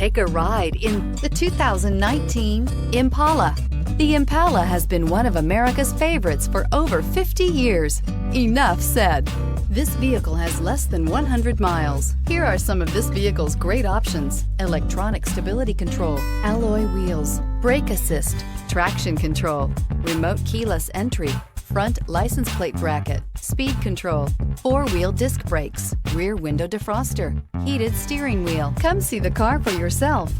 Take a ride in the 2019 Impala. The Impala has been one of America's favorites for over 50 years. Enough said. This vehicle has less than 100 miles. Here are some of this vehicle's great options: electronic stability control, alloy wheels, brake assist, traction control, remote keyless entry, front license plate bracket, speed control, four-wheel disc brakes, rear window defroster, heated steering wheel. Come see the car for yourself.